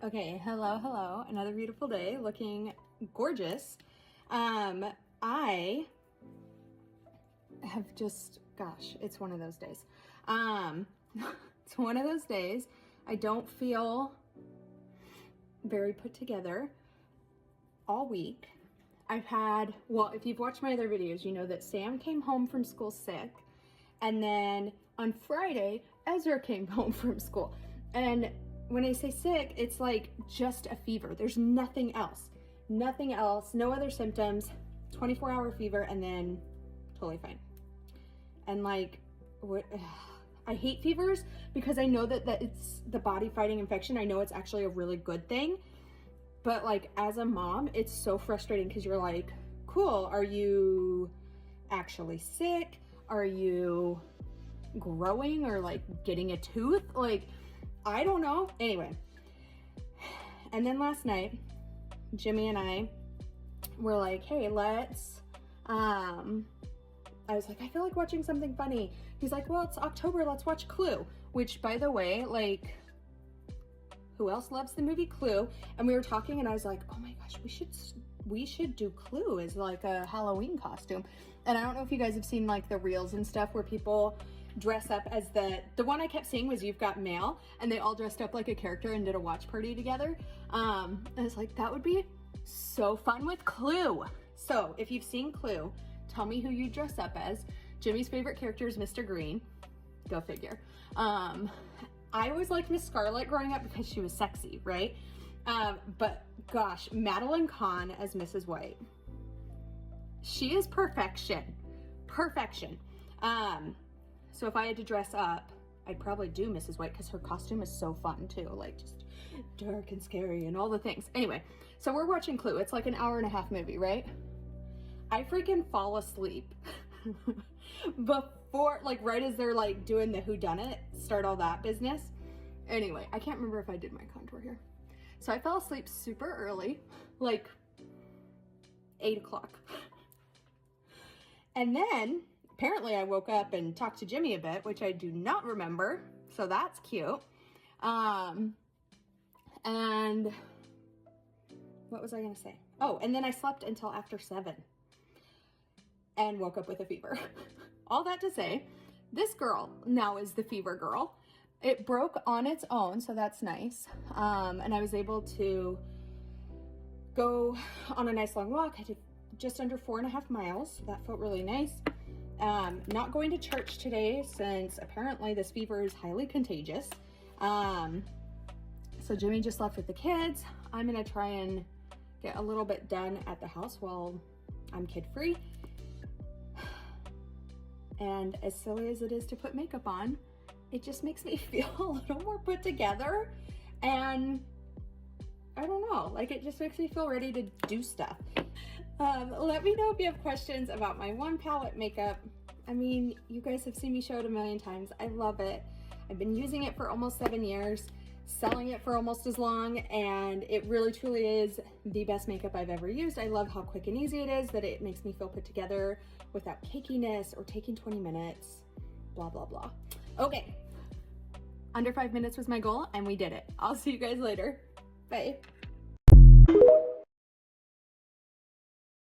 Okay, hello. Another beautiful day, looking gorgeous. I have just, gosh, it's one of those days. It's one of those days. I don't feel very put together all week. I've had, well, if you've watched my other videos, you know that Sam came home from school sick. And then on Friday, Ezra came home from school. And when I say sick, it's like just a fever. There's nothing else, no other symptoms, 24-hour fever, and then totally fine. And like, I hate fevers because I know that it's the body fighting infection. I know it's actually a really good thing. But like as a mom, it's so frustrating because you're like, cool, are you actually sick? Are you growing or like getting a tooth? Like, I don't know. Anyway. And then last night, Jimmy and I were like, hey, let's, I was like, I feel like watching something funny. He's like, well, it's October, let's watch Clue. Which, by the way, like, who else loves the movie Clue? And we were talking and I was like, oh my gosh, we should do Clue as like a Halloween costume. And I don't know if you guys have seen like the reels and stuff where people dress up as the one I kept seeing was You've Got Mail, and they all dressed up like a character and did a watch party together. And it's like, that would be so fun with Clue. So if you've seen Clue, tell me who you dress up as. Jimmy's favorite character is Mr. Green. Go figure. I always liked Miss Scarlet growing up because she was sexy, right? But gosh, Madeline Kahn as Mrs. White. She is perfection. Perfection. So if I had to dress up, I'd probably do Mrs. White because her costume is so fun too, like just dark and scary and all the things. Anyway, so we're watching Clue. It's like an hour-and-a-half movie, right? I freaking fall asleep before, like right as they're like doing the whodunit, start all that business. Anyway, I can't remember if I did my contour here. So I fell asleep super early, like 8 o'clock. And then apparently I woke up and talked to Jimmy a bit, which I do not remember. So that's cute. And what was I gonna say? Oh, and then I slept until after 7 and woke up with a fever. All that to say, this girl now is the fever girl. It broke on its own, so that's nice. And I was able to go on a nice long walk. I did just under 4.5 miles. So that felt really nice. Not going to church today since apparently this fever is highly contagious. So Jimmy just left with the kids. I'm gonna try and get a little bit done at the house while I'm kid-free. And as silly as it is to put makeup on, it just makes me feel a little more put together. And I don't know, like it just makes me feel ready to do stuff. Let me know if you have questions about my one palette makeup. I mean, you guys have seen me show it a million times. I love it. I've been using it for almost 7 years, selling it for almost as long, and it really truly is the best makeup I've ever used. I love how quick and easy it is, that it makes me feel put together without cakiness or taking 20 minutes, blah, blah, blah. Okay, under 5 minutes was my goal and we did it. I'll see you guys later. Bye.